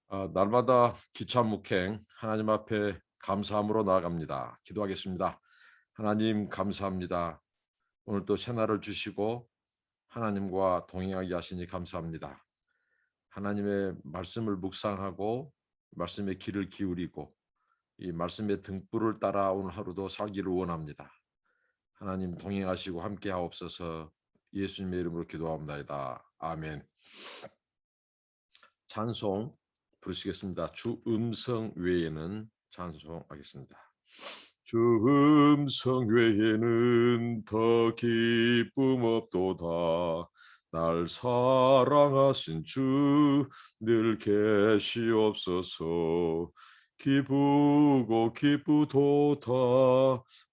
날마다 기차 묵행 하나님 앞에 감사함으로 나아갑니다. 기도하겠습니다. 하나님 감사합니다. 오늘 또 새날을 주시고 하나님과 동행하게 하시니 감사합니다. 하나님의 말씀을 묵상하고 말씀의 귀를 기울이고 이 말씀의 등불을 따라 오늘 하루도 살기를 원합니다. 하나님 동행하시고 함께 하옵소서. 예수님의 이름으로 기도합니다. 아멘. 찬송 부르시겠습니다. 주 음성 외에는 찬송하겠습니다. 주 음성 외에는 더 기쁨 없도다. 날 사랑하신 주 늘 계시옵소서. 기쁘고 기쁘도다.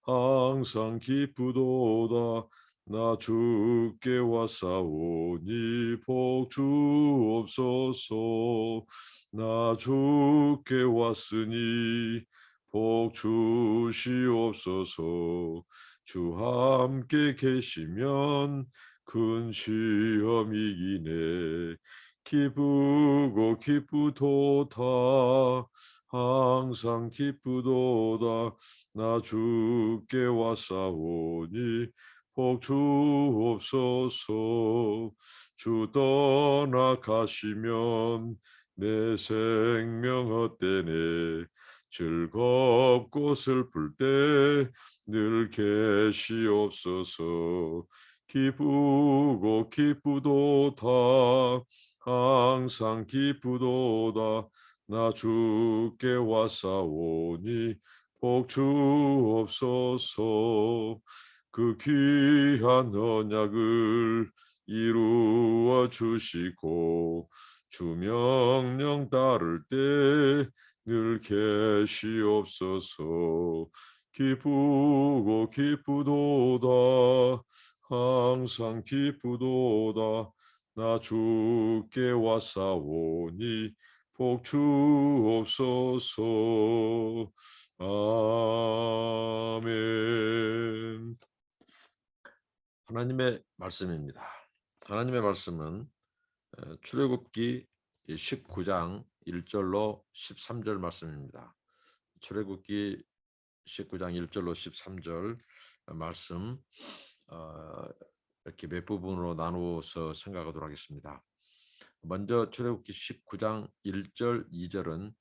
항상 기쁘도다. 나 주께 왔사오니 복 주옵소서. 나 주께 왔으니 복 주시옵소서. 주 함께 계시면 큰 시험이기네. 기쁘고 기쁘도다. 항상 기쁘도다. 나 주께 왔사오니 복 주옵소서. 주 떠나가시면 내 생명 헛되네. 즐겁고 슬플 때 늘 계시옵소서. 기쁘고 기쁘도다. 항상 기쁘도다. 나 주께 왔사오니 복 주옵소서. 그 귀한 언약을 이루어 주시고 주 명령 따를 때 늘 계시옵소서. 기쁘고 기쁘도다. 항상 기쁘도다. 나 주께 왔사오니 복 주옵소서. 아멘. 하나님의 말씀입니다. 하나님의 말씀은 출애굽기 19장 1절로 13절 말씀입니다. 출애굽기 19장 1절로 13절 말씀 이렇게 몇 부분으로 나누어서 생각하도록 하겠습니다. 먼저 출애굽기 19장 1절 2절은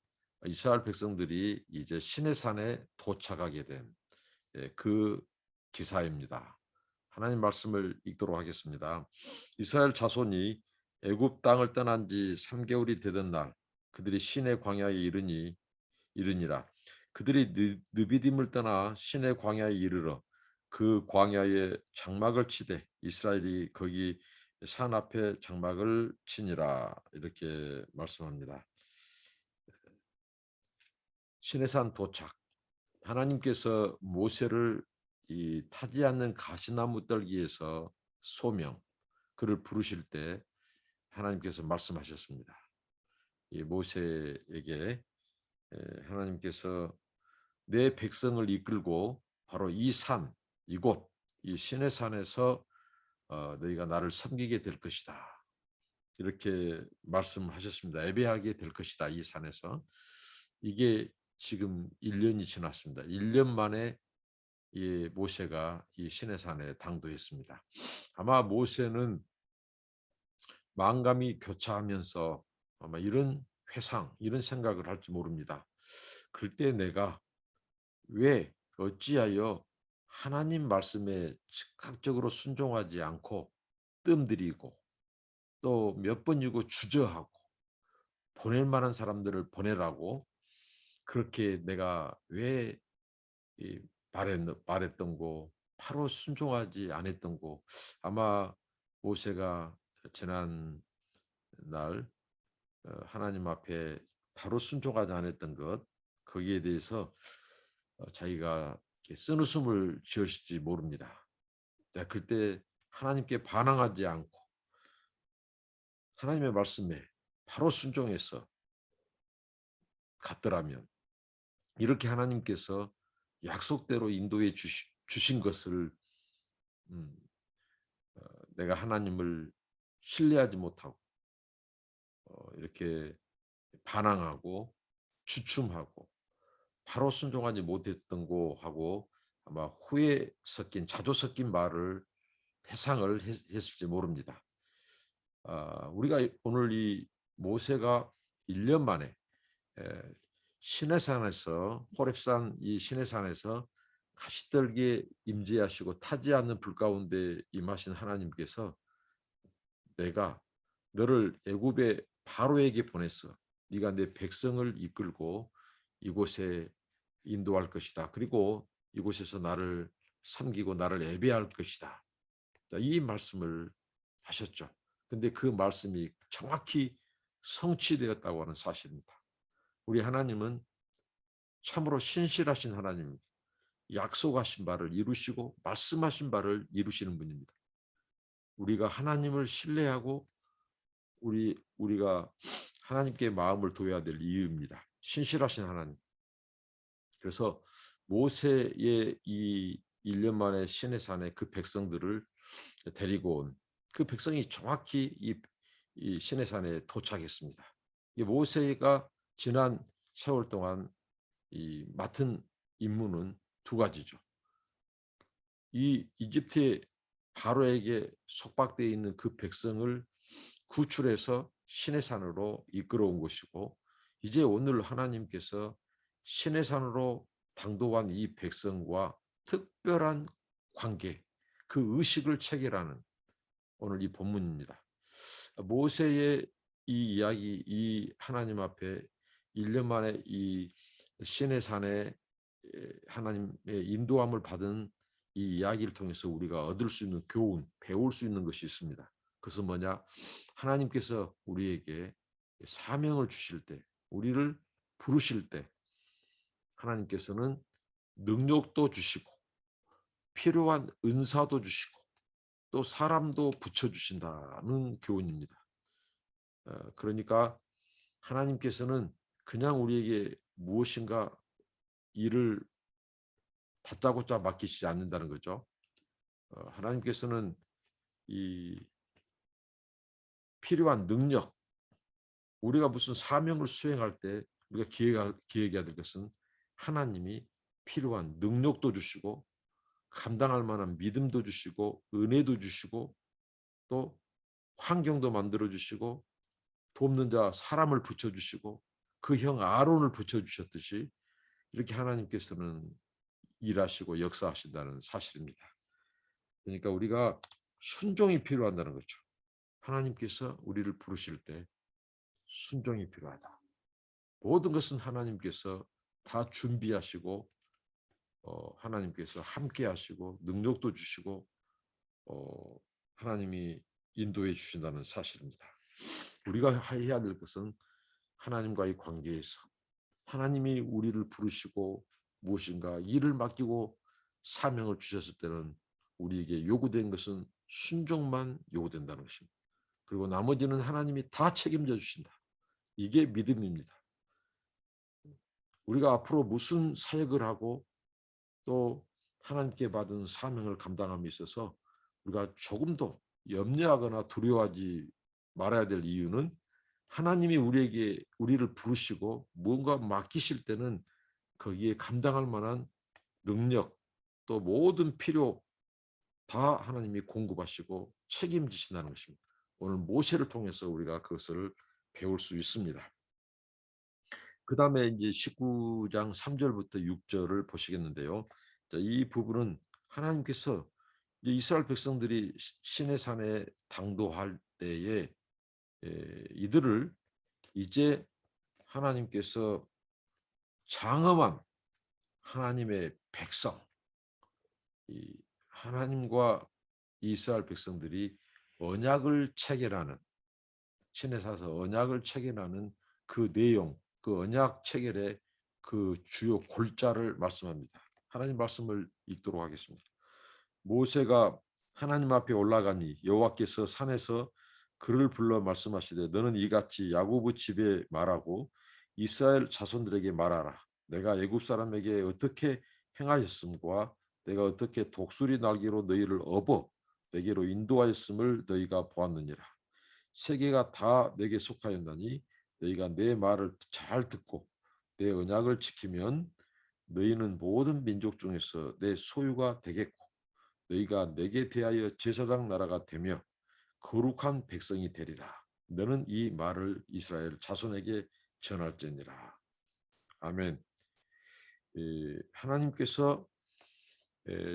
이스라엘 백성들이 이제 시내산에 도착하게 된 그 기사입니다. 하나님 말씀을 읽도록 하겠습니다. 이스라엘 자손이 애굽 땅을 떠난 지 3개월이 되던 날 그들이 시내 광야에 이르니라. 그들이 느비딤을 떠나 시내 광야에 이르러 그 광야에 장막을 치되 이스라엘이 거기 산 앞에 장막을 치니라. 이렇게 말씀합니다. 시내산 도착. 하나님께서 모세를 이 타지 않는 가시나무 떨기에서 소명 그를 부르실 때 하나님께서 말씀하셨습니다. 이 모세에게 하나님께서 내 백성을 이끌고 바로 이 산, 이곳, 이 시내 산에서 너희가 나를 섬기게 될 것이다. 이렇게 말씀하셨습니다. 예배하게 될 것이다. 이 산에서. 이게 지금 1년이 지났습니다. 1년 만에 이 모세가 이 시내산에 당도했습니다. 아마 모세는 만감이 교차하면서 아마 이런 회상, 이런 생각을 할지 모릅니다. 그때 내가 왜 어찌하여 하나님 말씀에 즉각적으로 순종하지 않고 뜸들이고 또 몇 번이고 주저하고 보낼 만한 사람들을 보내라고 그렇게 내가 왜 말했던 거 바로 순종하지 않았던 거 아마 모세가 지난 날 하나님 앞에 바로 순종하지 않았던 것 거기에 대해서 자기가 쓴웃음을 지으실지 모릅니다. 그때 하나님께 반항하지 않고 하나님의 말씀에 바로 순종해서 갔더라면 이렇게 하나님께서 약속대로 인도해 주신 것을 음, 내가 하나님을 신뢰하지 못하고 이렇게 반항하고 주춤하고 바로 순종하지 못했던 거 하고 아마 후에 섞인 자조 섞인 말을 회상을 했을지 모릅니다. 우리가 오늘 이 모세가 1년 만에 시내산에서 호렙산 이 시내산에서 가시떨기에 임재하시고 타지 않는 불 가운데 임하신 하나님께서 내가 너를 애굽의 바로에게 보냈어. 네가 내 백성을 이끌고 이곳에 인도할 것이다. 그리고 이곳에서 나를 섬기고 나를 예배할 것이다. 이 말씀을 하셨죠. 근데 그 말씀이 정확히 성취되었다고 하는 사실입니다. 우리 하나님은 참으로 신실하신 하나님입니다. 약속하신 바를 이루시고 말씀하신 바를 이루시는 분입니다. 우리가 하나님을 신뢰하고 우리가 하나님께 마음을 둬야 될 이유입니다. 신실하신 하나님. 그래서 모세의 이 1년 만에 시내산에 그 백성들을 데리고 온 그 백성이 정확히 이 시내산에 도착했습니다. 모세가 지난 세월 동안 이 맡은 임무는 두 가지죠. 이 이집트의 바로에게 속박되어 있는 그 백성을 구출해서 시내산으로 이끌어온 것이고, 이제 오늘 하나님께서 시내산으로 당도한 이 백성과 특별한 관계, 그 의식을 체결하는 오늘 이 본문입니다. 모세의 이 이야기, 이 하나님 앞에 1년 만에 이 시내산에 하나님의 인도함을 받은 이 이야기를 통해서 우리가 얻을 수 있는 교훈, 배울 수 있는 것이 있습니다. 그것은 뭐냐? 하나님께서 우리에게 사명을 주실 때, 우리를 부르실 때 하나님께서는 능력도 주시고 필요한 은사도 주시고 또 사람도 붙여주신다는 교훈입니다. 그러니까 하나님께서는 그냥 우리에게 무엇인가 일을 다짜고짜 맡기시지 않는다는 거죠. 하나님께서는 이 필요한 능력, 우리가 무슨 사명을 수행할 때 우리가 기억해야 될 것은 하나님이 필요한 능력도 주시고 감당할 만한 믿음도 주시고 은혜도 주시고 또 환경도 만들어 주시고 돕는 자 사람을 붙여주시고 그 형 아론을 붙여주셨듯이 이렇게 하나님께서는 일하시고 역사하신다는 사실입니다. 그러니까 우리가 순종이 필요하다는 거죠. 하나님께서 우리를 부르실 때 순종이 필요하다. 모든 것은 하나님께서 다 준비하시고 하나님께서 함께 하시고 능력도 주시고 하나님이 인도해 주신다는 사실입니다. 우리가 해야 될 것은 하나님과의 관계에서 하나님이 우리를 부르시고 무엇인가 일을 맡기고 사명을 주셨을 때는 우리에게 요구된 것은 순종만 요구된다는 것입니다. 그리고 나머지는 하나님이 다 책임져 주신다. 이게 믿음입니다. 우리가 앞으로 무슨 사역을 하고 또 하나님께 받은 사명을 감당함에 있어서 우리가 조금도 염려하거나 두려워하지 말아야 될 이유는 하나님이 우리를 부르시고 뭔가 맡기실 때는 거기에 감당할 만한 능력 또 모든 필요 다 하나님이 공급하시고 책임지신다는 것입니다. 오늘 모세를 통해서 우리가 그것을 배울 수 있습니다. 그 다음에 이제 19장 3절부터 6절을 보시겠는데요. 이 부분은 하나님께서 이스라엘 백성들이 시내산에 당도할 때에 이들을 이제 하나님께서 장엄한 하나님의 백성, 이 하나님과 이스라엘 백성들이 언약을 체결하는 시내산에서 언약을 체결하는 그 내용, 그 언약 체결의 그 주요 골자를 말씀합니다. 하나님 말씀을 읽도록 하겠습니다. 모세가 하나님 앞에 올라가니 여호와께서 산에서 그를 불러 말씀하시되 너는 이같이 야고보 집에 말하고 이스라엘 자손들에게 말하라. 내가 애굽 사람에게 어떻게 행하였음과 내가 어떻게 독수리 날개로 너희를 업어 내게로 인도하였음을 너희가 보았느니라. 세계가 다 내게 속하였나니 너희가 내 말을 잘 듣고 내 언약을 지키면 너희는 모든 민족 중에서 내 소유가 되겠고 너희가 내게 대하여 제사장 나라가 되며 거룩한 백성이 되리라. 너는 이 말을 이스라엘 자손에게 전할지니라. 아멘. 하나님께서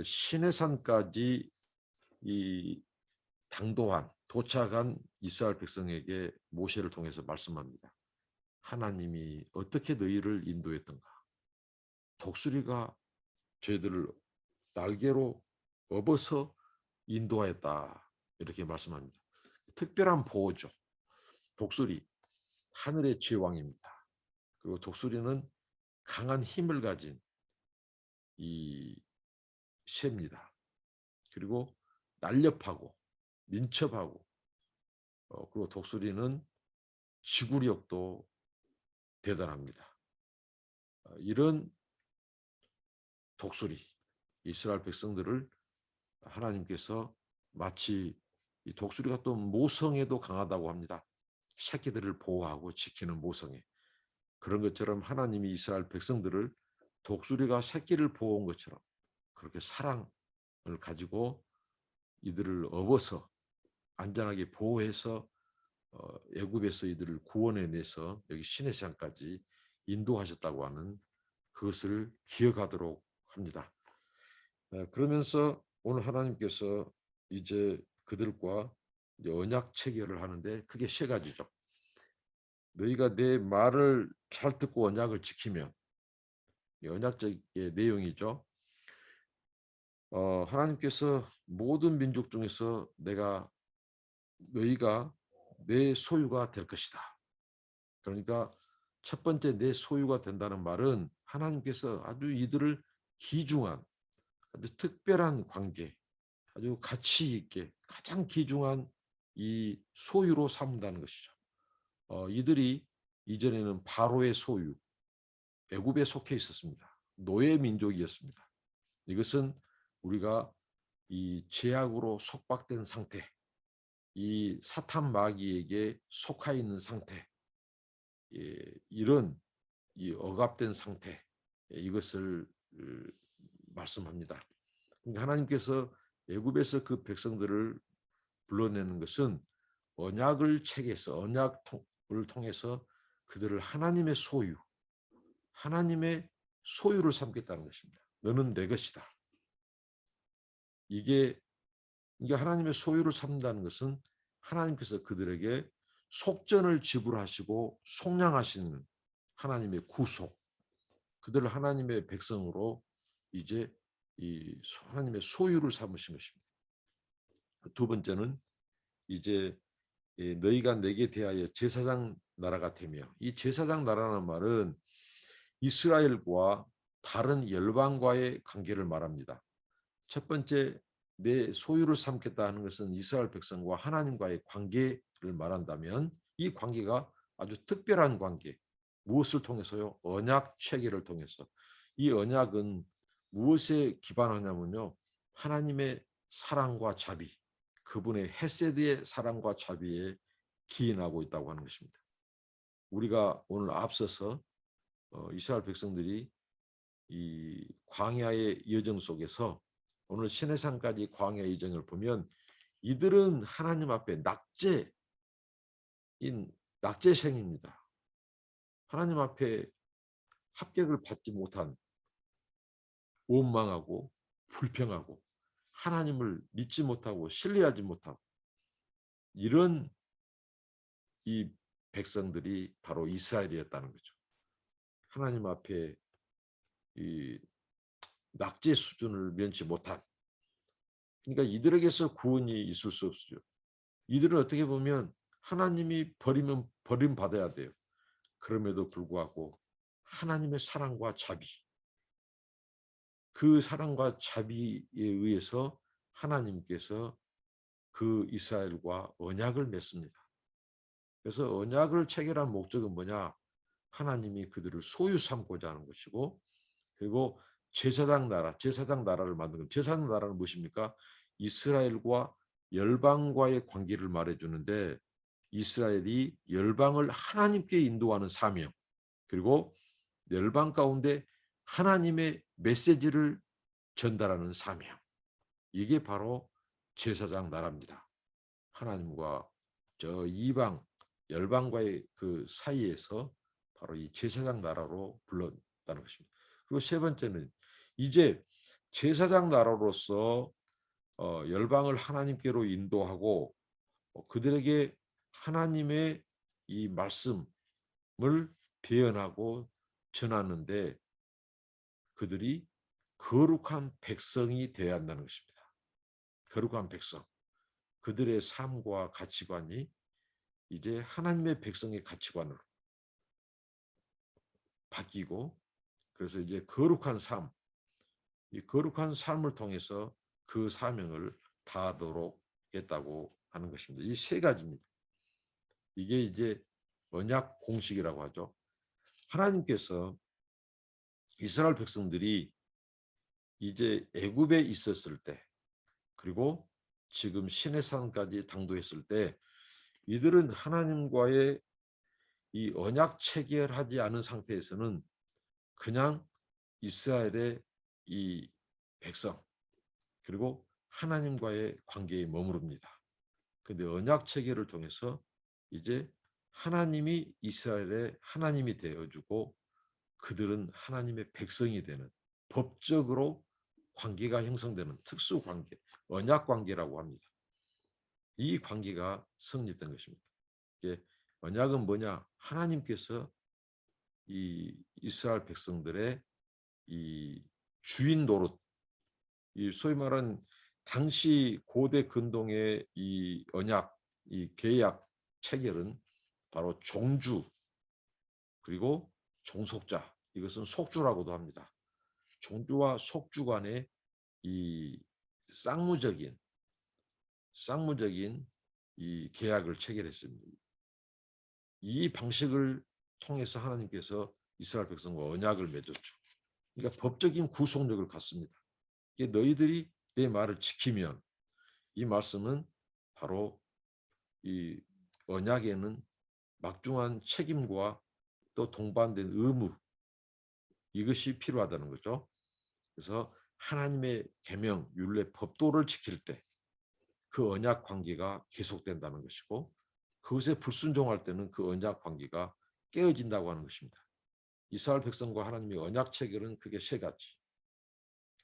시내산까지 이 당도한 도착한 이스라엘 백성에게 모세를 통해서 말씀합니다. 하나님이 어떻게 너희를 인도했던가? 독수리가 저희들을 날개로 업어서 인도하였다. 이렇게 말씀합니다. 특별한 보호죠. 독수리, 하늘의 제왕입니다. 그리고 독수리는 강한 힘을 가진 이 새입니다. 그리고 날렵하고 민첩하고 그리고 독수리는 지구력도 대단합니다. 이런 독수리, 이스라엘 백성들을 하나님께서 마치 이 독수리가 또 모성애도 강하다고 합니다. 새끼들을 보호하고 지키는 모성애. 그런 것처럼 하나님이 이스라엘 백성들을 독수리가 새끼를 보호한 것처럼 그렇게 사랑을 가지고 이들을 업어서 안전하게 보호해서 애굽에서 이들을 구원해내서 여기 시내산까지 인도하셨다고 하는 그것을 기억하도록 합니다. 그러면서 오늘 하나님께서 이제 그들과 언약 체결을 하는데 크게 세 가지죠. 너희가 내 말을 잘 듣고 언약을 지키면 언약적의 내용이죠. 하나님께서 모든 민족 중에서 너희가 내 소유가 될 것이다. 그러니까 첫 번째 내 소유가 된다는 말은 하나님께서 아주 이들을 귀중한 아주 특별한 관계, 아주 가치 있게 가장 귀중한 이 소유로 삼는다는 것이죠. 이들이 이전에는 바로의 소유, 애굽에 속해 있었습니다. 노예 민족이었습니다. 이것은 우리가 이 죄악으로 속박된 상태, 이 사탄 마귀에게 속하 있는 상태, 이런 이 억압된 상태, 이것을 말씀합니다. 하나님께서 애굽에서 그 백성들을 불러내는 것은 언약을 체계해서 언약을 통해서 그들을 하나님의 소유를 삼겠다는 것입니다. 너는 내 것이다. 이게 하나님의 소유를 삼는다는 것은 하나님께서 그들에게 속전을 지불하시고 속량하시는 하나님의 구속, 그들을 하나님의 백성으로 이제 이 하나님의 소유를 삼으신 것입니다. 두 번째는 이제 너희가 내게 대하여 제사장 나라가 되며, 이 제사장 나라라는 말은 이스라엘과 다른 열방과의 관계를 말합니다. 첫 번째 내 소유를 삼겠다 하는 것은 이스라엘 백성과 하나님과의 관계를 말한다면 이 관계가 아주 특별한 관계. 무엇을 통해서요? 언약 체계를 통해서. 이 언약은 무엇에 기반하냐면요. 하나님의 사랑과 자비, 그분의 헤세드의 사랑과 자비에 기인하고 있다고 하는 것입니다. 우리가 오늘 앞서서 이스라엘 백성들이 이 광야의 여정 속에서 오늘 시내산까지 광야 여정을 보면 이들은 하나님 앞에 낙제생입니다. 하나님 앞에 합격을 받지 못한 원망하고 불평하고 하나님을 믿지 못하고 신뢰하지 못하고 이런 이 백성들이 바로 이스라엘이었다는 거죠. 하나님 앞에 이 낙제 수준을 면치 못한, 그러니까 이들에게서 구원이 있을 수 없죠. 이들은 어떻게 보면 하나님이 버리면 버림받아야 돼요. 그럼에도 불구하고 하나님의 사랑과 자비, 그 사랑과 자비에 의해서 하나님께서 그 이스라엘과 언약을 맺습니다. 그래서 언약을 체결한 목적은 뭐냐? 하나님이 그들을 소유 삼고자 하는 것이고, 그리고 제사장 나라를 만드는, 제사장 나라는 무엇입니까? 이스라엘과 열방과의 관계를 말해주는데 이스라엘이 열방을 하나님께 인도하는 사명, 그리고 열방 가운데 하나님의 메시지를 전달하는 사명, 이게 바로 제사장 나라입니다. 하나님과 저 이방 열방과의 그 사이에서 바로 이 제사장 나라로 불렀다는 것입니다. 그리고 세 번째는 이제 제사장 나라로서 열방을 하나님께로 인도하고 그들에게 하나님의 이 말씀을 대언하고 전하는데 그들이 거룩한 백성이 되어야 한다는 것입니다. 거룩한 백성. 그들의 삶과 가치관이 이제 하나님의 백성의 가치관으로 바뀌고, 그래서 이제 거룩한 삶, 이 거룩한 삶을 통해서 그 사명을 다하도록 했다고 하는 것입니다. 이 세 가지입니다. 이게 이제 언약 공식이라고 하죠. 하나님께서 이스라엘 백성들이 이제 애굽에 있었을 때, 그리고 지금 시내산까지 당도했을 때, 이들은 하나님과의 이 언약 체결하지 않은 상태에서는 그냥 이스라엘의 이 백성, 그리고 하나님과의 관계에 머무릅니다. 그런데 언약 체결을 통해서 이제 하나님이 이스라엘의 하나님이 되어주고 그들은 하나님의 백성이 되는, 법적으로 관계가 형성되는 특수 관계, 언약 관계라고 합니다. 이 관계가 성립된 것입니다. 이게 언약은 뭐냐? 하나님께서 이 이스라엘 백성들의 이 주인 노릇, 이 소위 말하는 당시 고대 근동의 이 언약, 이 계약 체결은 바로 종주, 그리고 종속자, 이것은 속주라고도 합니다. 종주와 속주 간의 이 쌍무적인 이 계약을 체결했습니다. 이 방식을 통해서 하나님께서 이스라엘 백성과 언약을 맺었죠. 그러니까 법적인 구속력을 갖습니다. 너희들이 내 말을 지키면, 이 말씀은 바로 이 언약에는 막중한 책임과 또 동반된 의무, 이것이 필요하다는 거죠. 그래서 하나님의 계명, 율례, 법도를 지킬 때 그 언약 관계가 계속된다는 것이고, 그것에 불순종할 때는 그 언약 관계가 깨어진다고 하는 것입니다. 이스라엘 백성과 하나님의 언약 체결은 그게 세 가지.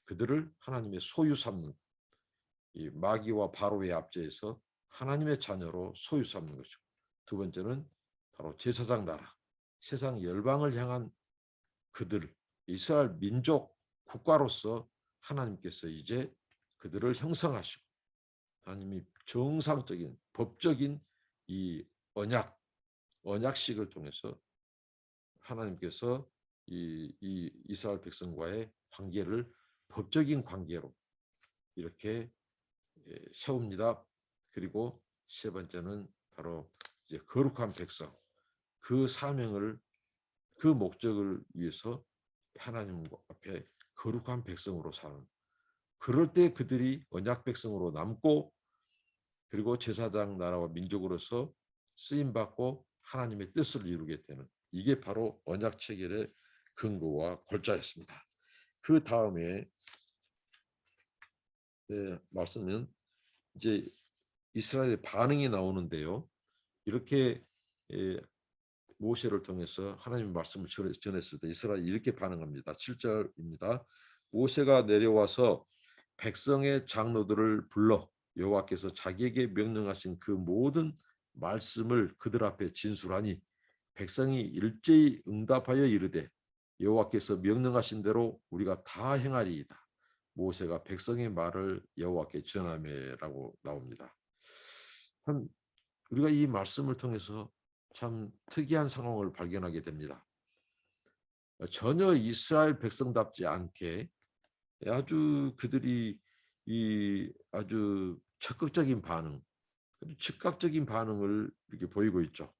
그들을 하나님의 소유 삼는, 이 마귀와 바로의 압제에서 하나님의 자녀로 소유 삼는 것이고, 두 번째는 바로 제사장 나라, 세상 열방을 향한 그들, 이스라엘 민족 국가로서 하나님께서 이제 그들을 형성하시고, 하나님이 정상적인 법적인 이 언약식을 통해서 하나님께서 이 이스라엘 백성과의 관계를 법적인 관계로 이렇게 세웁니다. 그리고 세 번째는 바로 이제 거룩한 백성, 그 사명을, 그 목적을 위해서 하나님 앞에 거룩한 백성으로 사는, 그럴 때 그들이 언약 백성으로 남고, 그리고 제사장 나라와 민족으로서 쓰임 받고 하나님의 뜻을 이루게 되는, 이게 바로 언약 체결의 근거와 골자였습니다. 그 다음에 말씀은 이제 이스라엘의 반응이 나오는데요. 이렇게 모세를 통해서 하나님의 말씀을 전했을 때 이스라엘이 이렇게 반응합니다. 7절입니다. 모세가 내려와서 백성의 장로들을 불러 여호와께서 자기에게 명령하신 그 모든 말씀을 그들 앞에 진술하니 백성이 일제히 응답하여 이르되 여호와께서 명령하신 대로 우리가 다 행하리이다. 모세가 백성의 말을 여호와께 전하매라고 나옵니다. 참 우리가 이 말씀을 통해서 참 특이한 상황을 발견하게 됩니다. 전혀 이스라엘 백성답지 않게 아주 그들이 이 아주 적극적인 반응, 아주 즉각적인 반응을 이렇게 보이고 있죠.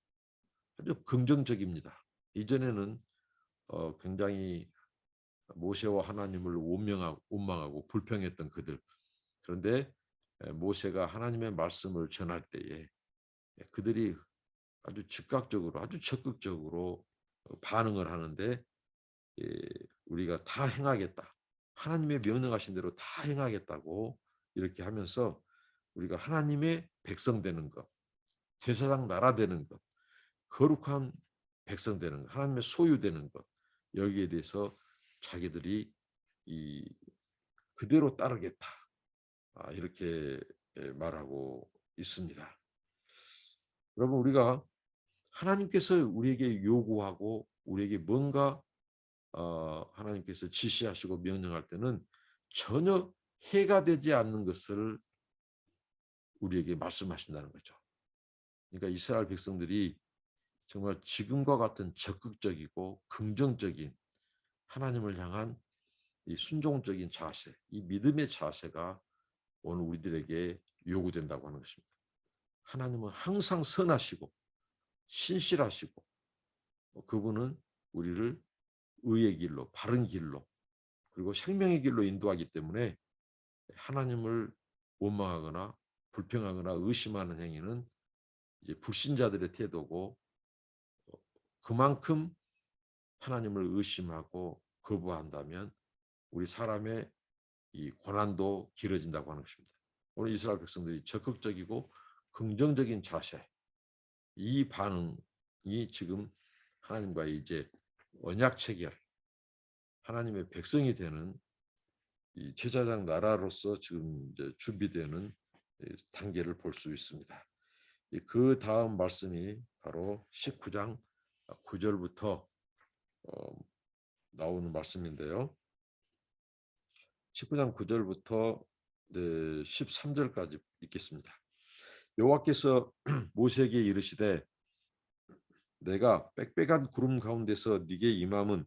아주 긍정적입니다. 이전에는 굉장히 모세와 하나님을 원망하고 불평했던 그들. 그런데 모세가 하나님의 말씀을 전할 때에 그들이 아주 즉각적으로 아주 적극적으로 반응을 하는데 우리가 다 행하겠다. 하나님의 명령하신 대로 다 행하겠다고 이렇게 하면서 우리가 하나님의 백성 되는 것, 제사장 나라 되는 것, 거룩한 백성 되는 것, 하나님의 소유 되는 것, 여기에 대해서 자기들이 그대로 따르겠다. 이렇게 말하고 있습니다. 여러분, 우리가 하나님께서 우리에게 요구하고 우리에게 뭔가 하나님께서 지시하시고 명령할 때는 전혀 해가 되지 않는 것을 우리에게 말씀하신다는 거죠. 그러니까 이스라엘 백성들이 정말 지금과 같은 적극적이고 긍정적인 하나님을 향한 이 순종적인 자세, 이 믿음의 자세가 오늘 우리들에게 요구된다고 하는 것입니다. 하나님은 항상 선하시고 신실하시고 그분은 우리를 의의 길로, 바른 길로, 그리고 생명의 길로 인도하기 때문에 하나님을 원망하거나 불평하거나 의심하는 행위는 이제 불신자들의 태도고, 그만큼 하나님을 의심하고 거부한다면 우리 사람의 이 고난도 길어진다고 하는 것입니다. 오늘 이스라엘 백성들이 적극적이고 긍정적인 자세, 이 반응이 지금 하나님과의 이제 언약 체결, 하나님의 백성이 되는 이 제사장 나라로서 지금 이제 준비되는 단계를 볼 수 있습니다. 그 다음 말씀이 바로 19장 9절부터 나오는 말씀인데요. 19장 9절부터 13절까지 읽겠습니다. 여호와께서 모세에게 이르시되 내가 빽빽한 구름 가운데서 네게 임함은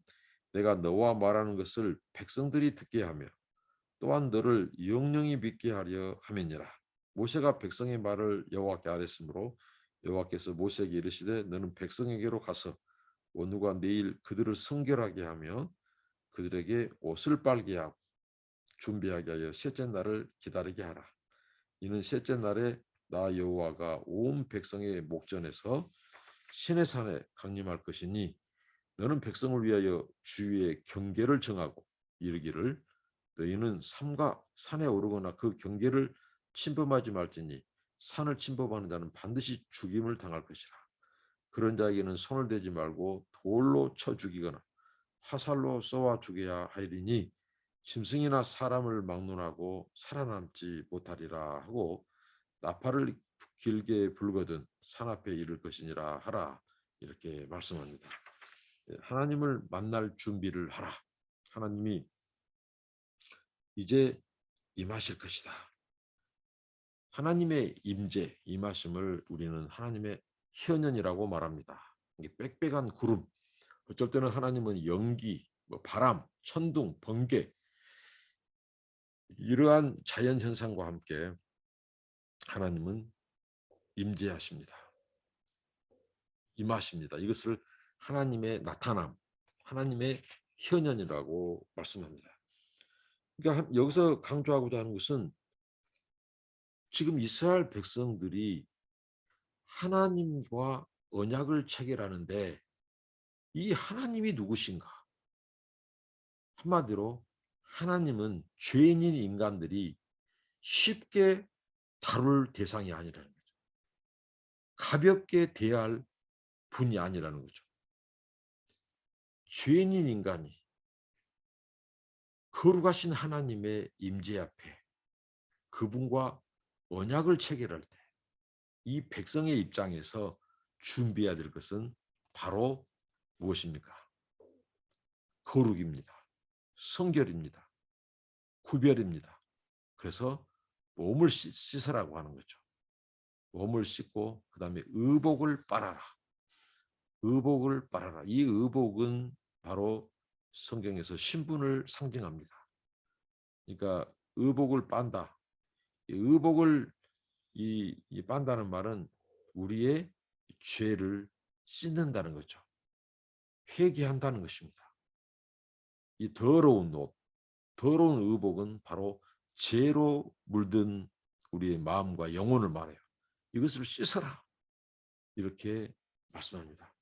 내가 너와 말하는 것을 백성들이 듣게 하며 또한 너를 영영히 믿게 하려 함이니라. 모세가 백성의 말을 여호와께 아뢰으므로 여호와께서 모세에게 이르시되 너는 백성에게로 가서 원우가 내일 그들을 성결하게 하며 그들에게 옷을 빨게 하고 준비하게 하여 셋째 날을 기다리게 하라. 이는 셋째 날에 나 여호와가 온 백성의 목전에서 시내산에 강림할 것이니 너는 백성을 위하여 주위의 경계를 정하고 이르기를 너희는 삼가 산에 오르거나 그 경계를 침범하지 말지니 산을 침범하는 자는 반드시 죽임을 당할 것이라. 그런 자에게는 손을 대지 말고 돌로 쳐 죽이거나 화살로 쏘아 죽여야 하리니 짐승이나 사람을 막론하고 살아남지 못하리라 하고 나팔을 길게 불거든 산 앞에 이를 것이니라 하라. 이렇게 말씀합니다. 하나님을 만날 준비를 하라. 하나님이 이제 임하실 것이다. 하나님의 임재, 임하심을 우리는 하나님의 현현이라고 말합니다. 이게 빽빽한 구름, 어쩔 때는 하나님은 연기, 바람, 천둥, 번개, 이러한 자연 현상과 함께 하나님은 임재하십니다. 임하십니다. 이것을 하나님의 나타남, 하나님의 현현이라고 말씀합니다. 그러니까 여기서 강조하고자 하는 것은 지금 이스라엘 백성들이 하나님과 언약을 체결하는데 이 하나님이 누구신가? 한마디로 하나님은 죄인인 인간들이 쉽게 다룰 대상이 아니라는 거죠. 가볍게 대할 분이 아니라는 거죠. 죄인인 인간이 거룩하신 하나님의 임재 앞에 그분과 언약을 체결할 때 이 백성의 입장에서 준비해야 될 것은 바로 무엇입니까? 거룩입니다. 성결입니다. 구별입니다. 그래서 몸을 씻으라고 하는 거죠. 몸을 씻고 그 다음에 의복을 빨아라. 의복을 빨아라. 이 의복은 바로 성경에서 신분을 상징합니다. 그러니까 의복을 빤다. 의복을 빤다는 말은 우리의 죄를 씻는다는 거죠. 회개한다는 것입니다. 이 더러운 옷, 더러운 의복은 바로 죄로 물든 우리의 마음과 영혼을 말해요. 이것을 씻어라. 이렇게 말씀합니다.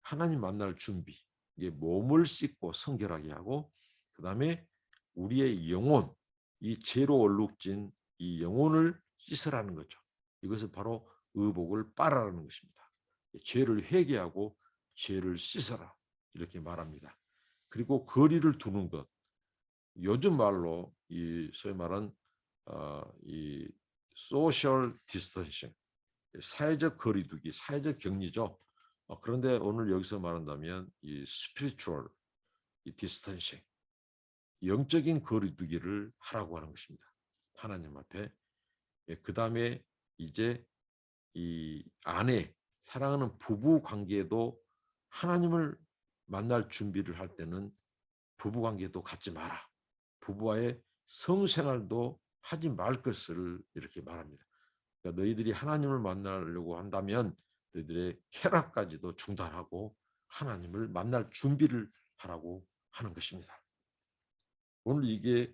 하나님 만날 준비, 이게 몸을 씻고 성결하게 하고, 그 다음에 우리의 영혼, 이 죄로 얼룩진 이 영혼을 씻으라는 거죠. 이것은 바로 의복을 빨아라는 것입니다. 죄를 회개하고 죄를 씻어라 이렇게 말합니다. 그리고 거리를 두는 것, 요즘 말로 이 소위 말한 이 소셜 디스턴싱, 사회적 거리두기, 사회적 격리죠. 그런데 오늘 여기서 말한다면 이 스피리추얼 이 디스턴싱, 영적인 거리두기를 하라고 하는 것입니다. 하나님 앞에. 그 다음에 이제 이 아내, 사랑하는 부부 관계도 하나님을 만날 준비를 할 때는 부부 관계도 갖지 마라. 부부와의 성생활도 하지 말 것을 이렇게 말합니다. 그러니까 너희들이 하나님을 만나려고 한다면 너희들의 쾌락까지도 중단하고 하나님을 만날 준비를 하라고 하는 것입니다. 오늘 이게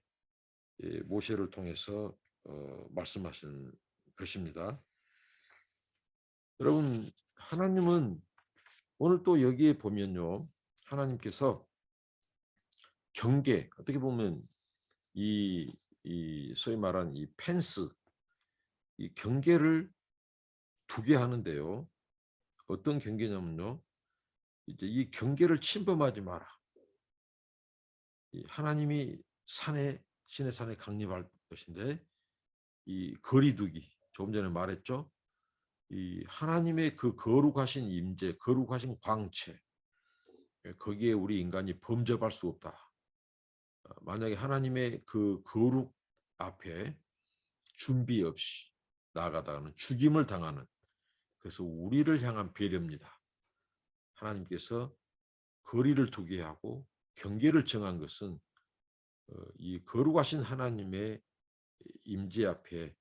모세를 통해서 말씀하신 것입니다. 여러분, 하나님은 오늘 또 여기에 보면요, 하나님께서 경계, 어떻게 보면 이 소위 말한 이 펜스, 이 경계를 두게 하는데요. 어떤 경계냐면요, 이제 이 경계를 침범하지 마라. 하나님이 신의 산에 강림할 것인데, 이 거리두기, 조금 전에 말했죠. 이 하나님의 그 거룩하신 임재, 거룩하신 광채, 거기에 우리 인간이 범접할 수 없다. 만약에 하나님의 그 거룩 앞에 준비 없이 나아가다가는 죽임을 당하는, 그래서 우리를 향한 배려입니다. 하나님께서 거리를 두게 하고 경계를 정한 것은 이 거룩하신 하나님의 임재 앞에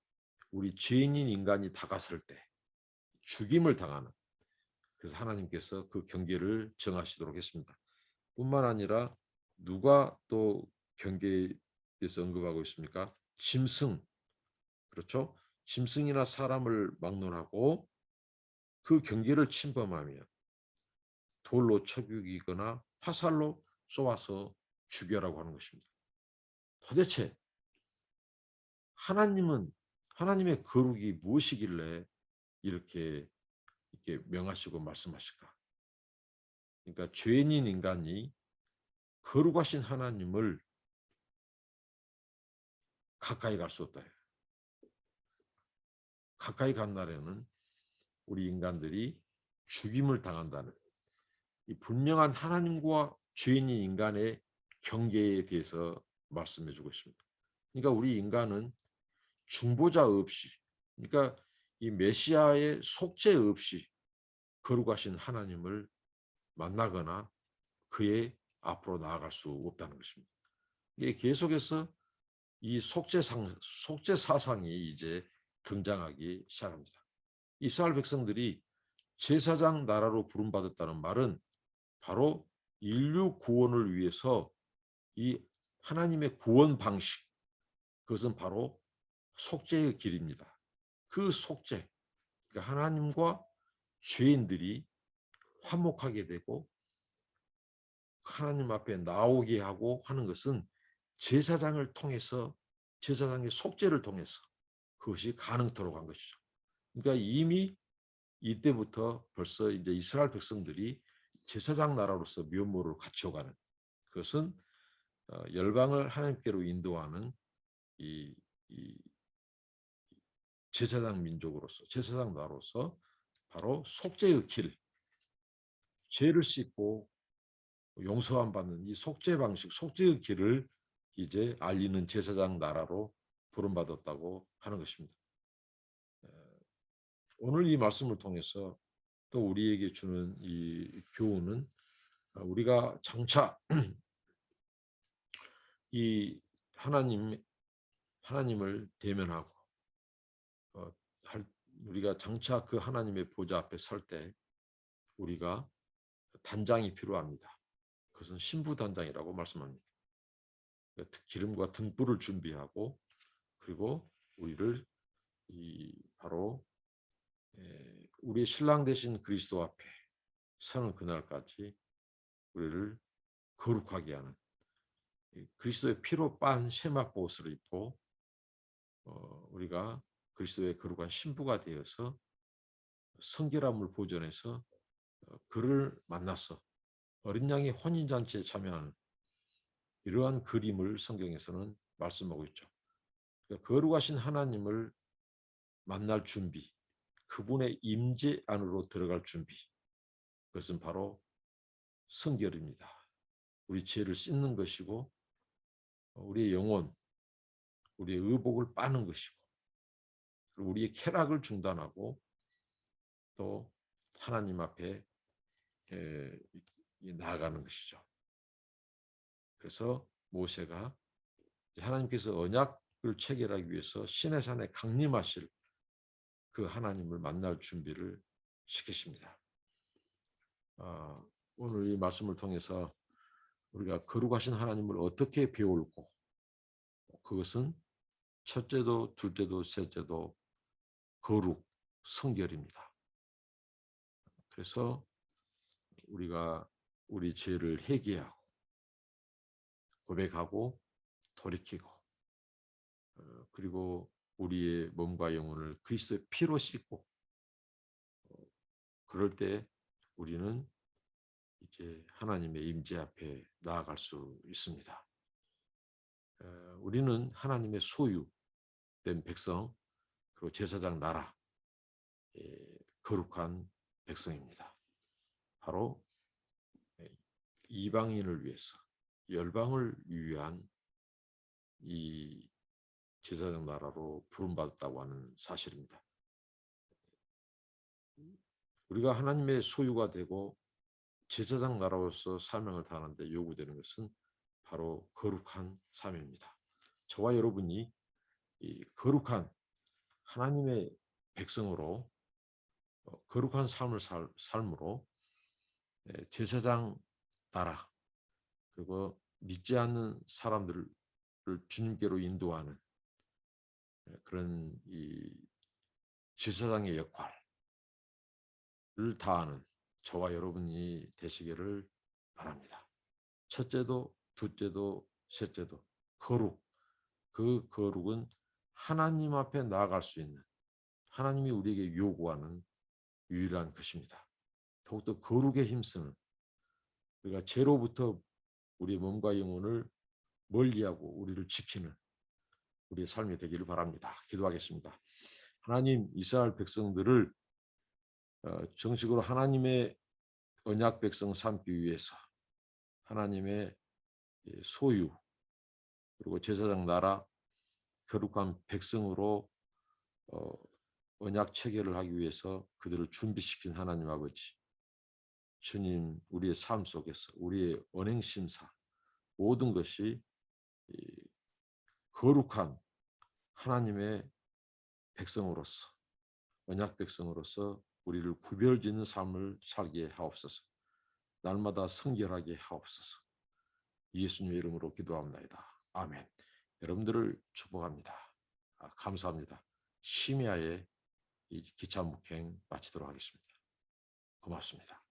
우리 죄인인 인간이 다가설 때 죽임을 당하는, 그래서 하나님께서 그 경계를 정하시도록 했습니다. 뿐만 아니라 누가 또 경계에 대해서 언급하고 있습니까? 짐승, 그렇죠? 짐승이나 사람을 막론하고 그 경계를 침범하면 돌로 쳐 죽이거나 화살로 쏘아서 죽여라고 하는 것입니다. 도대체 하나님의 거룩이 무엇이길래 이렇게 명하시고 말씀하실까? 그러니까 죄인인 인간이 거룩하신 하나님을 가까이 갈 수 없다. 가까이 간 날에는 우리 인간들이 죽임을 당한다는 이 분명한 하나님과 죄인인 인간의 경계에 대해서 말씀해 주고 있습니다. 그러니까 우리 인간은 중보자 없이, 그러니까 이 메시아의 속죄 없이 거룩하신 하나님을 만나거나 그의 앞으로 나아갈 수 없다는 것입니다. 이게 계속해서 이 속죄 사상이 이제 등장하기 시작합니다. 이스라엘 백성들이 제사장 나라로 부름받았다는 말은 바로 인류 구원을 위해서 이 하나님의 구원 방식, 그것은 바로 속죄의 길입니다. 그 속죄, 그러니까 하나님과 죄인들이 화목하게 되고 하나님 앞에 나오게 하고 하는 것은 제사장을 통해서, 제사장의 속죄를 통해서 그것이 가능토록 한 것이죠. 그러니까 이미 이때부터 벌써 이제 이스라엘 백성들이 제사장 나라로서 면모를 갖춰가는, 그것은 열방을 하나님께로 인도하는 이 제사장 민족으로서, 제사장 나라로서 바로 속죄의 길, 죄를 씻고 용서함 받는 이 속죄 방식, 속죄의 길을 이제 알리는 제사장 나라로 부름받았다고 하는 것입니다. 오늘 이 말씀을 통해서 또 우리에게 주는 이 교훈은, 우리가 장차 이 하나님을 대면하고 우리가 장차 그 하나님의 보좌 앞에 설 때 우리가 단장이 필요합니다. 그것은 신부 단장이라고 말씀합니다. 기름과 등불을 준비하고, 그리고 우리를 바로 우리 신랑 되신 그리스도 앞에 서는 그날까지 우리를 거룩하게 하는 그리스도의 피로 빤 세마포 옷을 입고 우리가 그리스도의 거룩한 신부가 되어서 성결함을 보존해서 그를 만나서 어린 양의 혼인잔치에 참여하는 이러한 그림을 성경에서는 말씀하고 있죠. 그러니까 거룩하신 하나님을 만날 준비, 그분의 임재 안으로 들어갈 준비, 그것은 바로 성결입니다. 우리 죄를 씻는 것이고 우리의 영혼, 우리의 의복을 빠는 것이고 그리고 우리의 쾌락을 중단하고 또 하나님 앞에 나아가는 것이죠. 그래서 모세가 하나님께서 언약을 체결하기 위해서 시내산에 강림하실 그 하나님을 만날 준비를 시키십니다. 오늘 이 말씀을 통해서 우리가 거룩하신 하나님을 어떻게 배울고 그것은 첫째도 둘째도 셋째도 거룩, 성결입니다. 그래서 우리가 우리 죄를 회개하고 고백하고 돌이키고 그리고 우리의 몸과 영혼을 그리스도의 피로 씻고 그럴 때 우리는 이제 하나님의 임재 앞에 나아갈 수 있습니다. 우리는 하나님의 소유된 백성 그리고 제사장 나라 거룩한 백성입니다. 바로 이방인을 위해서 열방을 위한 이 제사장 나라로 부름받았다고 하는 사실입니다. 우리가 하나님의 소유가 되고 제사장 나라로서 사명을 다하는데 요구되는 것은 바로 거룩한 삶입니다. 저와 여러분이 이 거룩한 하나님의 백성으로 거룩한 삶을 삶으로 제사장 나라 그리고 믿지 않는 사람들을 주님께로 인도하는 그런 이 제사장의 역할을 다하는 저와 여러분이 되시기를 바랍니다. 첫째도 둘째도 셋째도 거룩, 그 거룩은 하나님 앞에 나아갈 수 있는 하나님이 우리에게 요구하는 유일한 것입니다. 더욱더 거룩에 힘쓰는 우리가 죄로부터 우리의 몸과 영혼을 멀리하고 우리를 지키는 우리의 삶이 되기를 바랍니다. 기도하겠습니다. 하나님, 이스라엘 백성들을 정식으로 하나님의 언약 백성 삼기 위해서 하나님의 소유 그리고 제사장 나라 거룩한 백성으로 언약 체결을 하기 위해서 그들을 준비시킨 하나님 아버지, 주님, 우리의 삶 속에서 우리의 언행 심사 모든 것이 거룩한 하나님의 백성으로서 언약 백성으로서 우리를 구별짓는 삶을 살게 하옵소서. 날마다 성결하게 하옵소서. 예수님의 이름으로 기도합니다. 아멘. 여러분들을 축복합니다. 감사합니다. 심야에 이 기차 목행 마치도록 하겠습니다. 고맙습니다.